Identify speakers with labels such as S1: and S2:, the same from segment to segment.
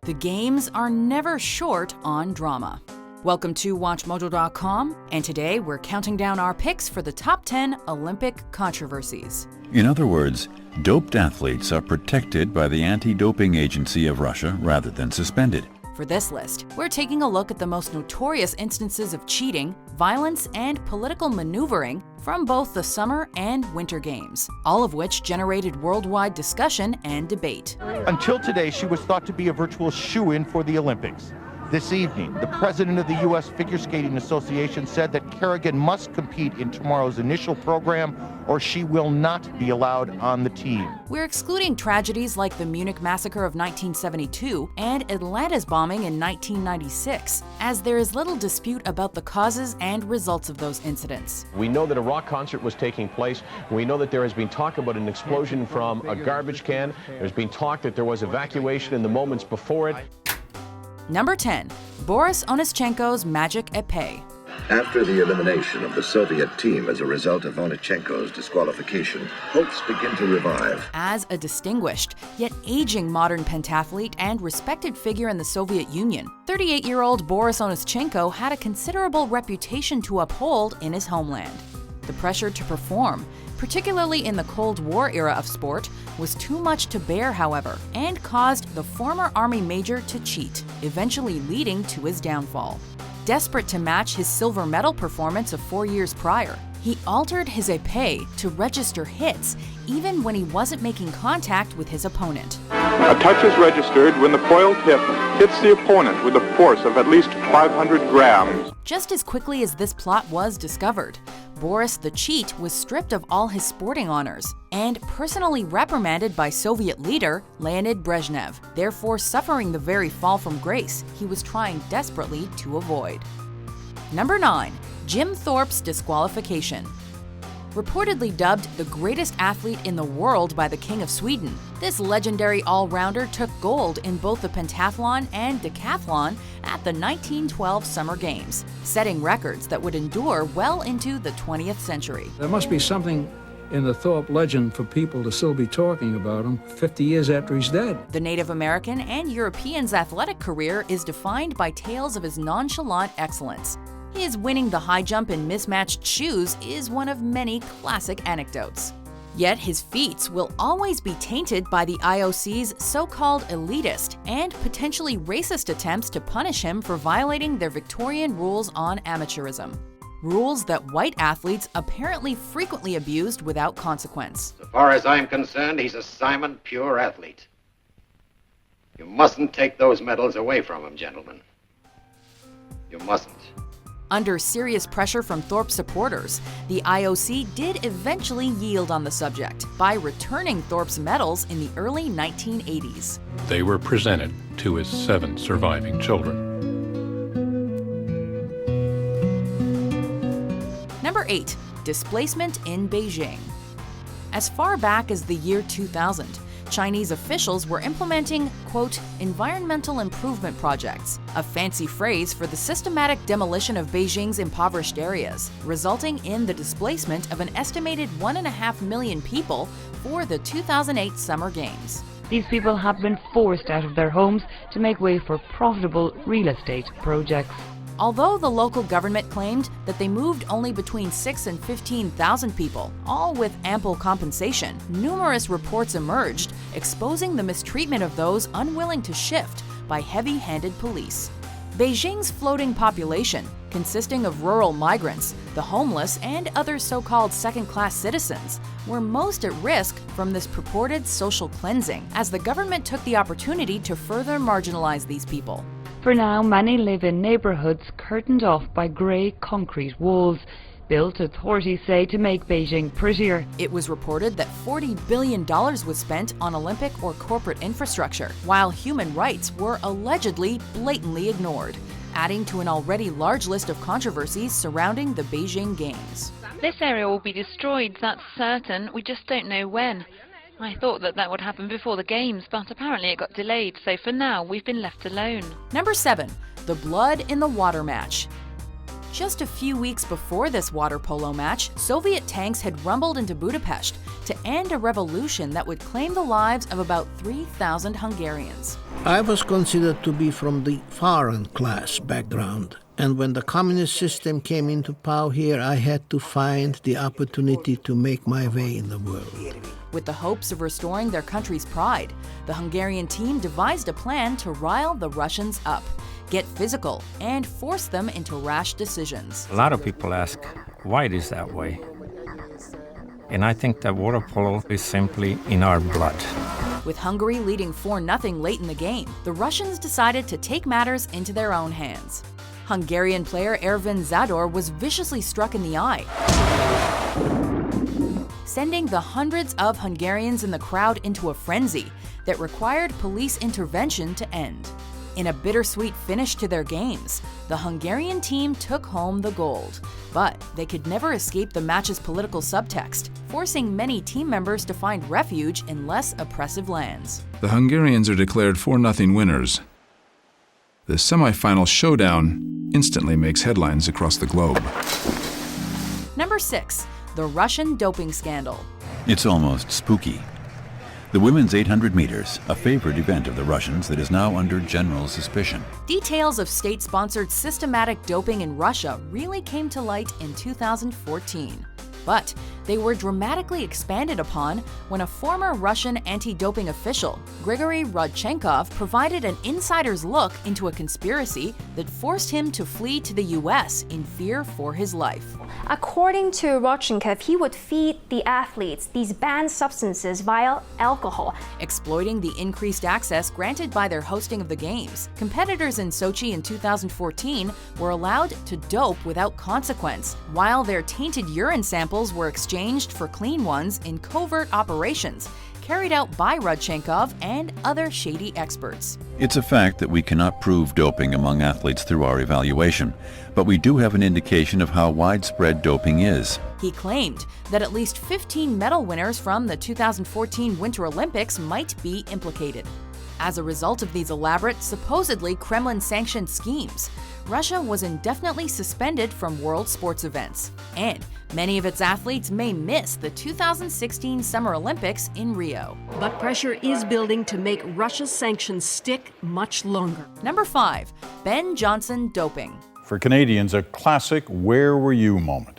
S1: The games are never short on drama. Welcome to WatchMojo.com, and today we're counting down our picks for the top 10 Olympic controversies.
S2: In other words, doped athletes are protected by the anti-doping agency of Russia rather than suspended.
S1: For this list, we're taking a look at the most notorious instances of cheating, violence, and political maneuvering from both the Summer and Winter Games, all of which generated worldwide discussion and debate.
S3: Until today, she was thought to be a virtual shoo-in for the Olympics. This evening, the president of the U.S. Figure Skating Association said that Kerrigan must compete in tomorrow's initial program or she will not be allowed on the team.
S1: We're excluding tragedies like the Munich massacre of 1972 and Atlanta's bombing in 1996, as there is little dispute about the causes and results of those incidents.
S4: We know that a rock concert was taking place. We know that there has been talk about an explosion from a garbage can. There's been talk that there was evacuation in the moments before it.
S1: Number 10. Boris Onishchenko's magic epee.
S5: After the elimination of the Soviet team as a result of Onishchenko's disqualification, hopes begin to revive.
S1: As a distinguished, yet aging modern pentathlete and respected figure in the Soviet Union, 38-year-old Boris Onishchenko had a considerable reputation to uphold in his homeland. The pressure to perform, particularly in the Cold War era of sport, was too much to bear, however, and caused the former Army major to cheat, eventually leading to his downfall. Desperate to match his silver medal performance of 4 years prior, he altered his epee to register hits even when he wasn't making contact with his opponent.
S6: A touch is registered when the foil tip hits the opponent with a force of at least 500 grams.
S1: Just as quickly as this plot was discovered, Boris the Cheat was stripped of all his sporting honors and personally reprimanded by Soviet leader Leonid Brezhnev, therefore suffering the very fall from grace he was trying desperately to avoid. Number 9. Jim Thorpe's disqualification. Reportedly dubbed the greatest athlete in the world by the King of Sweden, this legendary all-rounder took gold in both the pentathlon and decathlon at the 1912 Summer Games, setting records that would endure well into the 20th century.
S7: There must be something in the Thorpe legend for people to still be talking about him 50 years after he's dead.
S1: The Native American and European's athletic career is defined by tales of his nonchalant excellence. His winning the high jump in mismatched shoes is one of many classic anecdotes. Yet his feats will always be tainted by the IOC's so-called elitist and potentially racist attempts to punish him for violating their Victorian rules on amateurism. Rules that white athletes apparently frequently abused without consequence.
S8: As far as I'm concerned, he's a Simon pure athlete. You mustn't take those medals away from him, gentlemen. You mustn't.
S1: Under serious pressure from Thorpe supporters, the IOC did eventually yield on the subject by returning Thorpe's medals in the early 1980s.
S9: They were presented to his 7 surviving children.
S1: Number 8. Displacement in Beijing. As far back as the year 2000, Chinese officials were implementing, quote, environmental improvement projects, a fancy phrase for the systematic demolition of Beijing's impoverished areas, resulting in the displacement of an estimated 1.5 million people for the 2008 Summer Games.
S10: These people have been forced out of their homes to make way for profitable real estate projects.
S1: Although the local government claimed that they moved only between 6,000 and 15,000 people, all with ample compensation, numerous reports emerged exposing the mistreatment of those unwilling to shift by heavy-handed police. Beijing's floating population, consisting of rural migrants, the homeless, and other so-called second-class citizens, were most at risk from this purported social cleansing, as the government took the opportunity to further marginalize these people.
S10: For now, many live in neighborhoods curtained off by grey concrete walls, built, authorities say, to make Beijing prettier.
S1: It was reported that $40 billion was spent on Olympic or corporate infrastructure, while human rights were allegedly blatantly ignored, adding to an already large list of controversies surrounding the Beijing Games.
S11: This area will be destroyed, that's certain. We just don't know when. I thought that would happen before the Games, but apparently it got delayed, so for now we've been left alone.
S1: Number 7. The blood in the water match. Just a few weeks before this water polo match, Soviet tanks had rumbled into Budapest to end a revolution that would claim the lives of about 3,000 Hungarians.
S12: I was considered to be from the foreign class background, and when the communist system came into power here, I had to find the opportunity to make my way in the world.
S1: With the hopes of restoring their country's pride, the Hungarian team devised a plan to rile the Russians up, get physical, and force them into rash decisions.
S13: A lot of people ask, why it is that way? And I think that water polo is simply in our blood.
S1: With Hungary leading 4-0 late in the game, the Russians decided to take matters into their own hands. Hungarian player Ervin Zador was viciously struck in the eye, sending the hundreds of Hungarians in the crowd into a frenzy that required police intervention to end. In a bittersweet finish to their games, the Hungarian team took home the gold. But they could never escape the match's political subtext, forcing many team members to find refuge in less oppressive lands.
S14: The Hungarians are declared 4-0 winners. The semi-final showdown instantly makes headlines across the globe.
S1: Number 6. The Russian doping scandal.
S2: It's almost spooky. The women's 800 meters, a favorite event of the Russians that is now under general suspicion.
S1: Details of state-sponsored systematic doping in Russia really came to light in 2014. But they were dramatically expanded upon when a former Russian anti-doping official, Grigory Rodchenkov, provided an insider's look into a conspiracy that forced him to flee to the US in fear for his life.
S15: According to Rodchenkov, he would feed the athletes these banned substances via alcohol.
S1: Exploiting the increased access granted by their hosting of the Games, competitors in Sochi in 2014 were allowed to dope without consequence, while their tainted urine samples were exchanged for clean ones in covert operations carried out by Rodchenkov and other shady experts.
S2: It's a fact that we cannot prove doping among athletes through our evaluation, but we do have an indication of how widespread doping is.
S1: He claimed that at least 15 medal winners from the 2014 Winter Olympics might be implicated. As a result of these elaborate, supposedly Kremlin-sanctioned schemes, Russia was indefinitely suspended from world sports events, and many of its athletes may miss the 2016 Summer Olympics in Rio.
S16: But pressure is building to make Russia's sanctions stick much longer.
S1: Number 5. Ben Johnson doping.
S17: For Canadians, a classic where were you moment.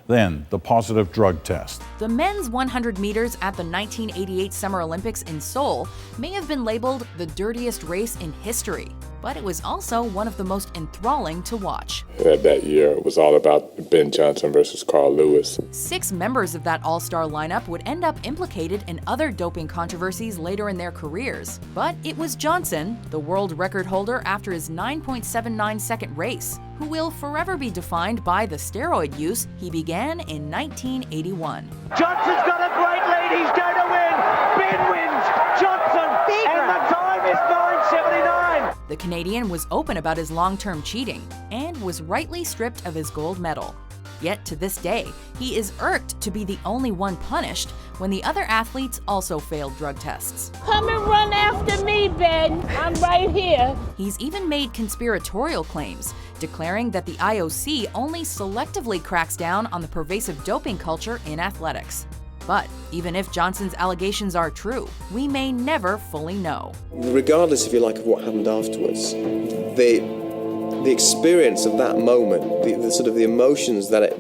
S17: Then, the positive drug test.
S1: The men's 100 meters at the 1988 Summer Olympics in Seoul may have been labeled the dirtiest race in history, but it was also one of the most enthralling to watch.
S18: That year, it was all about Ben Johnson versus Carl Lewis.
S1: 6 members of that all-star lineup would end up implicated in other doping controversies later in their careers. But it was Johnson, the world record holder after his 9.79-second race, who will forever be defined by the steroid use he began in 1981.
S19: Johnson's got a great lead, he's going to win! Ben wins! Johnson! And the time is 9:79!
S1: The Canadian was open about his long-term cheating and was rightly stripped of his gold medal. Yet to this day, he is irked to be the only one punished when the other athletes also failed drug tests.
S20: Come and run after me, Ben. I'm right here.
S1: He's even made conspiratorial claims, declaring that the IOC only selectively cracks down on the pervasive doping culture in athletics. But even if Johnson's allegations are true, we may never fully know.
S21: Regardless, if you like, of what happened afterwards, the experience of that moment, the sort of the emotions that it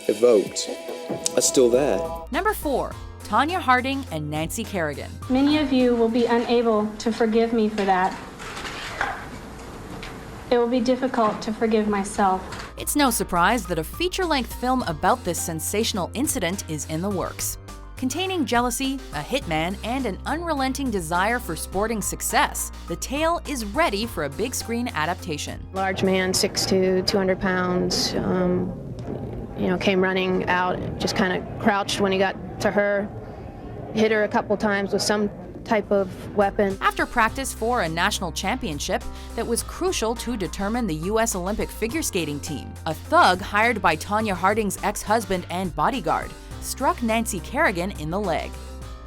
S21: evoked, are still there.
S1: Number 4. Tonya Harding and Nancy Kerrigan.
S22: Many of you will be unable to forgive me for that. It will be difficult to forgive myself.
S1: It's no surprise that a feature-length film about this sensational incident is in the works. Containing jealousy, a hitman, and an unrelenting desire for sporting success, the tale is ready for a big-screen adaptation.
S22: Large man, 6'2", 200 pounds, came running out, just kind of crouched when he got to her, hit her a couple times with some type of weapon.
S1: After practice for a national championship that was crucial to determine the U.S. Olympic figure skating team, a thug hired by Tonya Harding's ex-husband and bodyguard struck Nancy Kerrigan in the leg.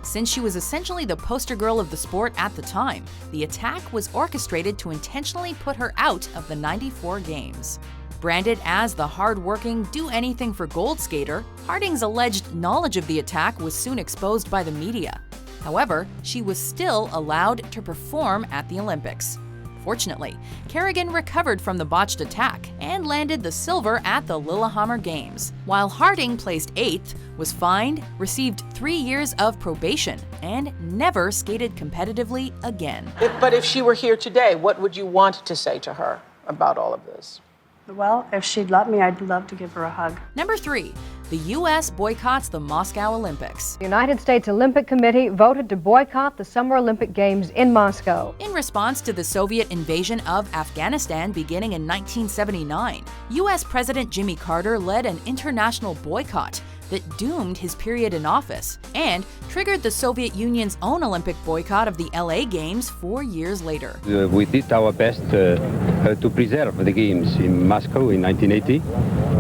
S1: Since she was essentially the poster girl of the sport at the time, the attack was orchestrated to intentionally put her out of the '94 Games. Branded as the hard-working, do-anything-for-gold skater, Harding's alleged knowledge of the attack was soon exposed by the media. However, she was still allowed to perform at the Olympics. Fortunately, Kerrigan recovered from the botched attack and landed the silver at the Lillehammer Games, while Harding placed 8th, was fined, received 3 years of probation, and never skated competitively again.
S3: But if she were here today, what would you want to say to her about all of this?
S4: Well, if she'd let me, I'd love to give her a hug.
S1: Number 3. The U.S. boycotts the Moscow Olympics.
S23: The United States Olympic Committee voted to boycott the Summer Olympic Games in Moscow.
S1: In response to the Soviet invasion of Afghanistan beginning in 1979, U.S. President Jimmy Carter led an international boycott that doomed his period in office and triggered the Soviet Union's own Olympic boycott of the LA Games 4 years later.
S24: We did our best to preserve the Games in Moscow in 1980,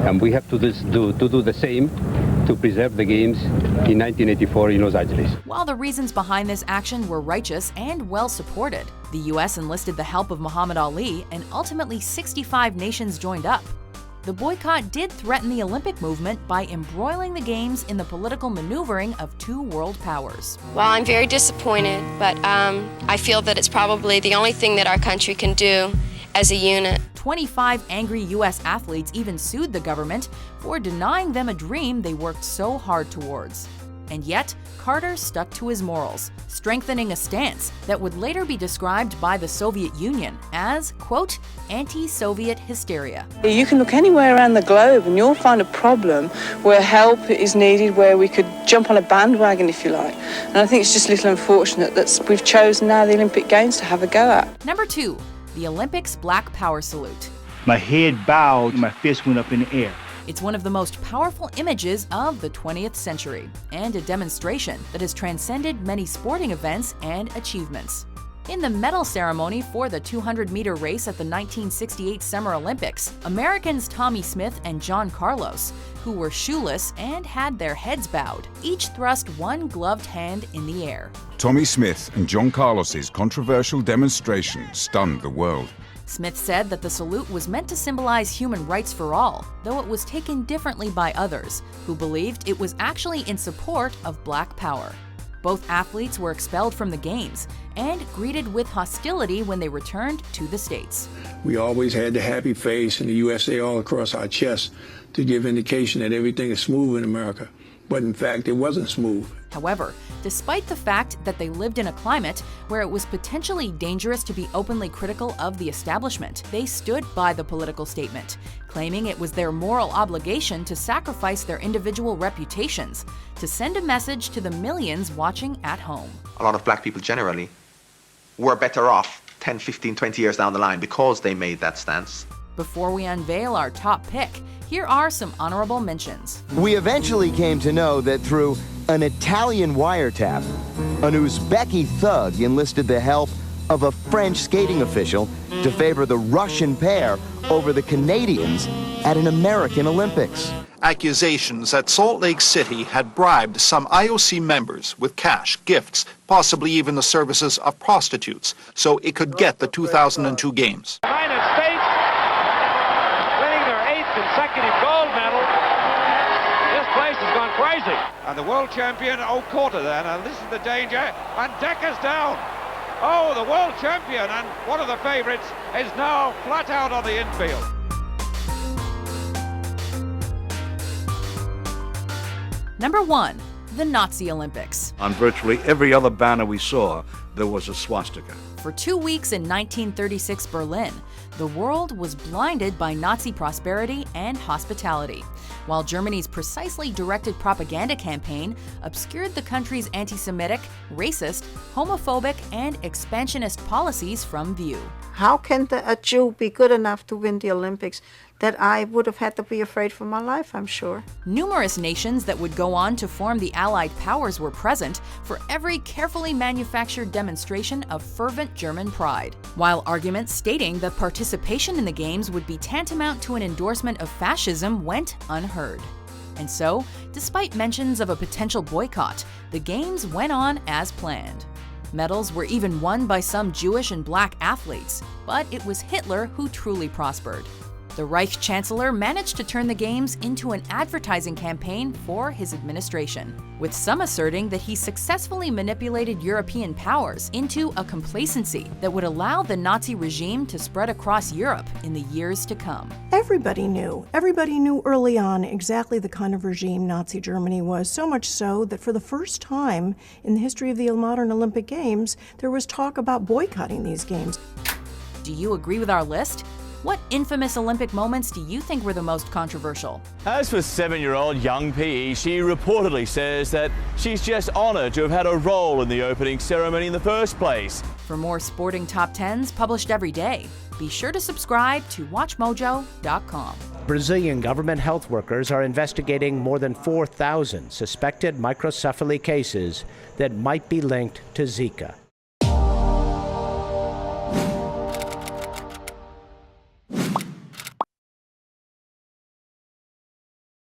S24: and we have to do the same to preserve the Games in 1984 in Los Angeles.
S1: While the reasons behind this action were righteous and well supported, the U.S. enlisted the help of Muhammad Ali, and ultimately 65 nations joined up. The boycott did threaten the Olympic movement by embroiling the Games in the political maneuvering of 2 world powers.
S25: Well, I'm very disappointed, but I feel that it's probably the only thing that our country can do as a unit.
S1: 25 angry U.S. athletes even sued the government for denying them a dream they worked so hard towards. And yet, Carter stuck to his morals, strengthening a stance that would later be described by the Soviet Union as, quote, anti-Soviet hysteria.
S3: You can look anywhere around the globe and you'll find a problem where help is needed, where we could jump on a bandwagon, if you like. And I think it's just a little unfortunate that we've chosen now the Olympic Games to have a go at.
S1: Number 2, the Olympics Black Power Salute.
S26: My head bowed, my fist went up in the air.
S1: It's one of the most powerful images of the 20th century, and a demonstration that has transcended many sporting events and achievements. In the medal ceremony for the 200-meter race at the 1968 Summer Olympics, Americans Tommie Smith and John Carlos, who were shoeless and had their heads bowed, each thrust one gloved hand in the air.
S27: Tommie Smith and John Carlos's controversial demonstration stunned the world.
S1: Smith said that the salute was meant to symbolize human rights for all, though it was taken differently by others, who believed it was actually in support of Black Power. Both athletes were expelled from the Games and greeted with hostility when they returned to the States.
S7: We always had the happy face and the USA all across our chest to give indication that everything is smooth in America. But in fact, it wasn't smooth.
S1: However, despite the fact that they lived in a climate where it was potentially dangerous to be openly critical of the establishment, they stood by the political statement, claiming it was their moral obligation to sacrifice their individual reputations to send a message to the millions watching at home.
S28: A lot of black people generally were better off 10, 15, 20 years down the line because they made that stance.
S1: Before we unveil our top pick, here are some honorable mentions.
S29: We eventually came to know that through an Italian wiretap, an Uzbeki thug enlisted the help of a French skating official to favor the Russian pair over the Canadians at an American Olympics.
S30: Accusations that Salt Lake City had bribed some IOC members with cash, gifts, possibly even the services of prostitutes, so it could get the 2002 Games.
S19: United States winning their 8th consecutive gold medal. This place has gone crazy. And the world champion O'Courta then, and this is the danger, and Decker's down. Oh, the world champion and one of the favorites is now flat out on the infield.
S1: Number 1, the Nazi Olympics.
S31: On virtually every other banner we saw, there was a swastika.
S1: For 2 weeks in 1936 Berlin, the world was blinded by Nazi prosperity and hospitality, while Germany's precisely directed propaganda campaign obscured the country's anti-Semitic, racist, homophobic, and expansionist policies from view.
S32: How can a Jew be good enough to win the Olympics? That I would have had to be afraid for my life, I'm sure.
S1: Numerous nations that would go on to form the Allied powers were present for every carefully manufactured demonstration of fervent German pride, while arguments stating that participation in the Games would be tantamount to an endorsement of fascism went unheard. And so, despite mentions of a potential boycott, the Games went on as planned. Medals were even won by some Jewish and black athletes, but it was Hitler who truly prospered. The Reich Chancellor managed to turn the Games into an advertising campaign for his administration, with some asserting that he successfully manipulated European powers into a complacency that would allow the Nazi regime to spread across Europe in the years to come.
S2: Everybody knew early on exactly the kind of regime Nazi Germany was, so much so that for the first time in the history of the modern Olympic Games, there was talk about boycotting these games.
S1: Do you agree with our list? What infamous Olympic moments do you think were the most controversial?
S5: As for 7-year-old young Epee, she reportedly says that she's just honoured to have had a role in the opening ceremony in the first place.
S1: For more sporting top 10s published every day, be sure to subscribe to WatchMojo.com.
S6: Brazilian government health workers are investigating more than 4,000 suspected microcephaly cases that might be linked to Zika.